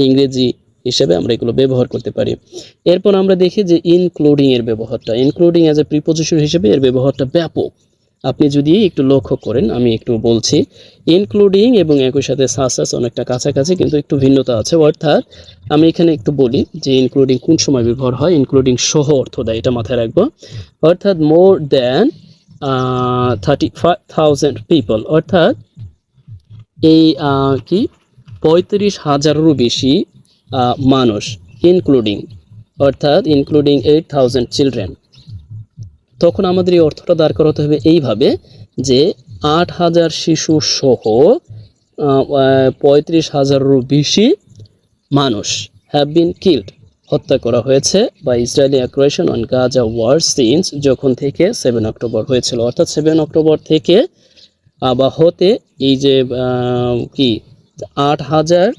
ইংরেজি হিসেবে আমরা এগুলো ব্যবহার করতে পারি। এরপর আমরা দেখি যে ইনক্লুডিং এর ব্যবহারটা। ইনক্লুডিং অ্যাজ এ প্রিপোজিশন হিসেবে এর ব্যবহারটা ব্যাপক। আপনি যদি একটু লক্ষ্য করেন, আমি একটু বলছি, ইনক্লুডিং এবং একই সাথে সাসাস অনেকটা কাছাকাছি, কিন্তু একটু ভিন্নতা আছে। অর্থাৎ আমি এখানে একটু বলি যে ইনক্লুডিং কোন সময় ব্যবহার হয়। ইনক্লুডিং সহ অর্থ দেয়, এটা মাথায় রাখবো। অর্থাৎ মোর দ্যান 35,000 পিপল, অর্থাৎ এই কি 35,000-এরও বেশি মানুষ, ইনক্লুডিং, অর্থাৎ ইনক্লুডিং 8,000 চিলড্রেন। তখন আমাদের এই অর্থটা দাঁড় করাতে হবে এইভাবে যে 8,000 শিশু সহ 35,000-এরও বেশি মানুষ হ্যাভ বিন কিল্ড, হত্যা করা হয়েছে বা Israeli aggression on Gaza war since, যখন থেকে 7 অক্টোবর হয়েছিল। অর্থাৎ 7 অক্টোবর থেকে বা হতে এই যে কি 8,000